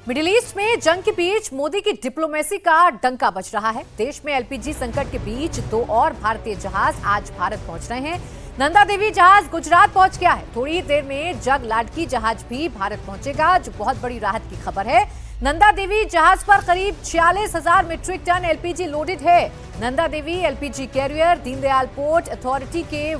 Middle east में जंग के बीच मोदी की डिप्लोमेसी का डंका बज रहा है। देश में एलपीजी संकट के बीच दो और भारतीय जहाज आज भारत पहुंच रहे हैं। नंदा देवी जहाज गुजरात पहुंच गया है। थोड़ी ही देर में जग लाडकी जहाज भी भारत पहुंचेगा, जो बहुत बड़ी राहत की खबर है। नंदा देवी जहाज पर करीब 46,000 मीट्रिक टन एलपीजी लोडेड है। Nanda Devi LPG carrier Deendayal port authority के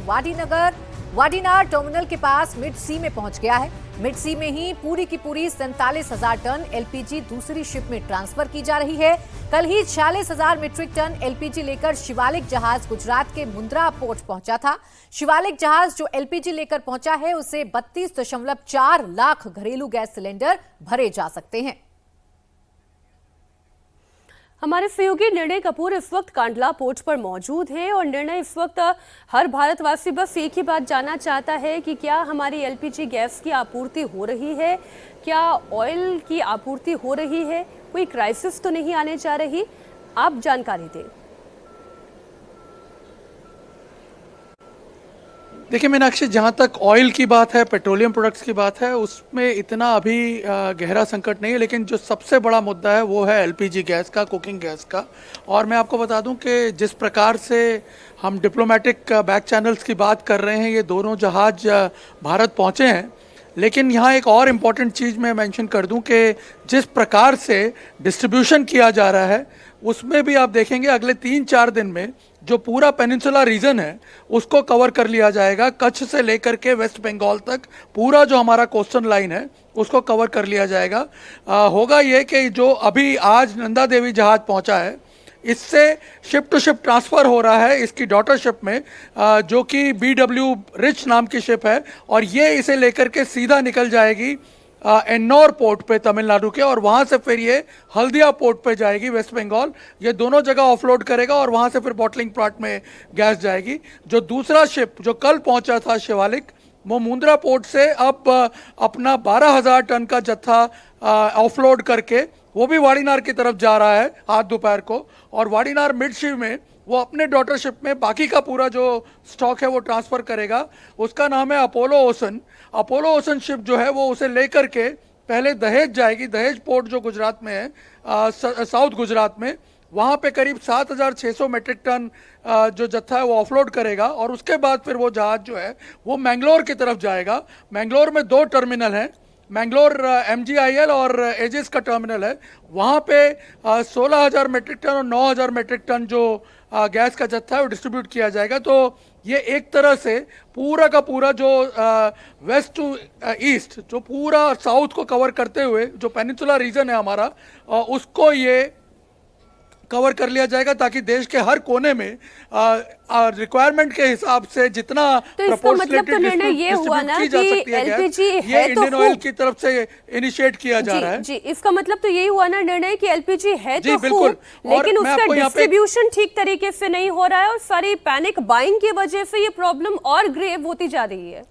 वाडीनार टर्मिनल के पास मिड सी में पहुंच गया है। मिड सी में ही पूरी की पूरी 47,000 टन एलपीजी दूसरी शिप में ट्रांसफर की जा रही है। कल ही 46,000 मीट्रिक टन एलपीजी लेकर शिवालिक जहाज गुजरात के मुंद्रा पोर्ट पहुंचा था। शिवालिक जहाज जो एलपीजी लेकर पहुंचा है, उसे 32.4 लाख घरेलू गैस सिलेंडर भरे जा सकते हैं। हमारे सहयोगी निर्णय कपूर इस वक्त कांडला पोर्ट पर मौजूद है और निर्णय इस वक्त हर भारतवासी बस एक ही बात जानना चाहता है कि क्या हमारी एलपीजी गैस की आपूर्ति हो रही है, क्या ऑयल की आपूर्ति हो रही है, कोई क्राइसिस तो नहीं आने जा रही। आप जानकारी दें। देखिए मीनाक्षी, जहाँ तक ऑयल की बात है, पेट्रोलियम प्रोडक्ट्स की बात है, उसमें इतना अभी गहरा संकट नहीं है। लेकिन जो सबसे बड़ा मुद्दा है वो है एलपीजी गैस का, कुकिंग गैस का। और मैं आपको बता दूं कि जिस प्रकार से हम डिप्लोमेटिक बैक चैनल्स की बात कर रहे हैं, ये दोनों जहाज भारत पहुँचे हैं। लेकिन यहाँ एक और इम्पॉर्टेंट चीज़ मैं मेंशन कर दूं कि जिस प्रकार से डिस्ट्रीब्यूशन किया जा रहा है, उसमें भी आप देखेंगे अगले 3-4 दिन में जो पूरा पेनिनसुला रीजन है उसको कवर कर लिया जाएगा। कच्छ से लेकर के वेस्ट बंगाल तक पूरा जो हमारा कोस्टल लाइन है उसको कवर कर लिया जाएगा। होगा ये कि जो अभी आज नंदा देवी जहाज पहुंचा है, इससे शिप टू शिप ट्रांसफ़र हो रहा है इसकी डॉटर शिप में, जो कि BW रिच नाम की शिप है। और ये इसे लेकर के सीधा निकल जाएगी एन्नौर पोर्ट पे तमिलनाडु के, और वहाँ से फिर ये हल्दिया पोर्ट पे जाएगी वेस्ट बंगाल। ये दोनों जगह ऑफलोड करेगा और वहाँ से फिर बॉटलिंग प्लांट में गैस जाएगी। जो दूसरा शिप जो कल पहुँचा था शिवालिक, वो मुंद्रा पोर्ट से अब अपना 12,000 टन का जत्था ऑफलोड करके वो भी वाडीनार की तरफ जा रहा है आज दोपहर को। और वाडीनार मिड शिप में वो अपने डॉटर शिप में बाकी का पूरा जो स्टॉक है वो ट्रांसफ़र करेगा। उसका नाम है Apollo ocean. Apollo ocean ship जो है वो उसे लेकर के पहले दहेज जाएगी। दहेज पोर्ट जो गुजरात में है, साउथ गुजरात में, वहाँ पे करीब 7,600 मीट्रिक टन जो जत्था है वो ऑफलोड करेगा। और उसके बाद फिर वो जहाज़ जो है वो मैंगलोर की तरफ जाएगा। मैंगलोर में 2 टर्मिनल हैं, मैंगलोर MGIL और एजिस का टर्मिनल है। वहाँ पे 16,000 मीट्रिक टन और 9,000 मीट्रिक टन जो गैस का जत्था है वो डिस्ट्रीब्यूट किया जाएगा। तो ये एक तरह से पूरा का पूरा जो वेस्ट टू ईस्ट, जो पूरा साउथ को कवर करते हुए जो पेनिनसुला रीजन है हमारा, उसको ये कवर कर लिया जाएगा, ताकि देश के हर कोने में रिक्वायरमेंट के हिसाब से जितना मतलब तो निर्णय ये हुआ ना कि एलपीजी है तो इंडियन ऑयल की तरफ से इनिशिएट किया जा रहा है। जी, इसका मतलब तो यही हुआ ना निर्णय कि एलपीजी है तो बिल्कुल, लेकिन उसका डिस्ट्रीब्यूशन ठीक तरीके से नहीं हो रहा है और सारी पैनिक बाइंग की वजह से ये प्रॉब्लम और ग्रेव होती जा रही है।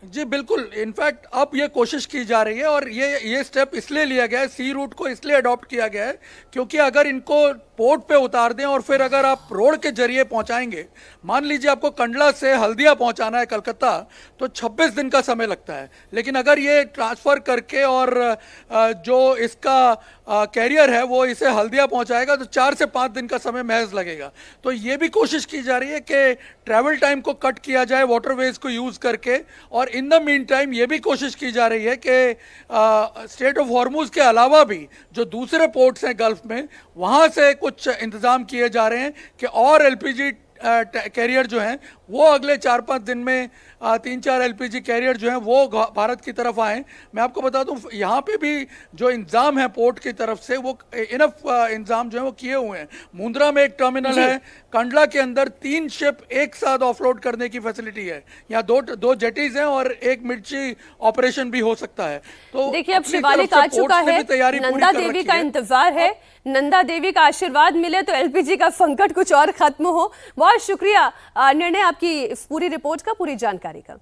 जी बिल्कुल, इनफैक्ट अब ये कोशिश की जा रही है और ये स्टेप इसलिए लिया गया है, सी रूट को इसलिए अडॉप्ट किया गया है क्योंकि अगर इनको पोर्ट पे उतार दें और फिर अगर आप रोड के जरिए पहुंचाएंगे, मान लीजिए आपको कंडला से हल्दिया पहुंचाना है कलकत्ता, तो 26 दिन का समय लगता है। लेकिन अगर ये ट्रांसफ़र करके और जो इसका कैरियर है वो इसे हल्दिया पहुंचाएगा तो 4 से 5 दिन का समय महज लगेगा। तो ये भी कोशिश की जा रही है कि ट्रैवल टाइम को कट किया जाए वाटरवेज को यूज़ करके। और इन द मीन टाइम ये भी कोशिश की जा रही है कि स्टेट ऑफ हॉर्मुज के अलावा भी जो दूसरे पोर्ट्स हैं गल्फ में, वहाँ से कुछ इंतज़ाम किए जा रहे हैं कि और एलपीजी कैरियर जो हैं वो अगले 4-5 दिन में 3-4 एलपीजी कैरियर जो हैं वो भारत की तरफ आएँ। मैं आपको बता दूं यहाँ पे भी जो इंतज़ाम है पोर्ट की तरफ से वो इनफ इंतज़ाम जो है वो किए हुए हैं। मुंद्रा में एक टर्मिनल है, कंडला के अंदर 3 शिप एक साथ ऑफलोड करने की फैसिलिटी है। यहाँ दो जेटीज हैं और एक मिर्ची ऑपरेशन भी हो सकता है। तो देखिए अब शिवालिक आ चुका है, नंदा देवी का इंतजार है। नंदा देवी का आशीर्वाद मिले तो एलपीजी का संकट कुछ और खत्म हो। बहुत शुक्रिया निर्णय आपकी इस पूरी रिपोर्ट का, पूरी जानकारी का।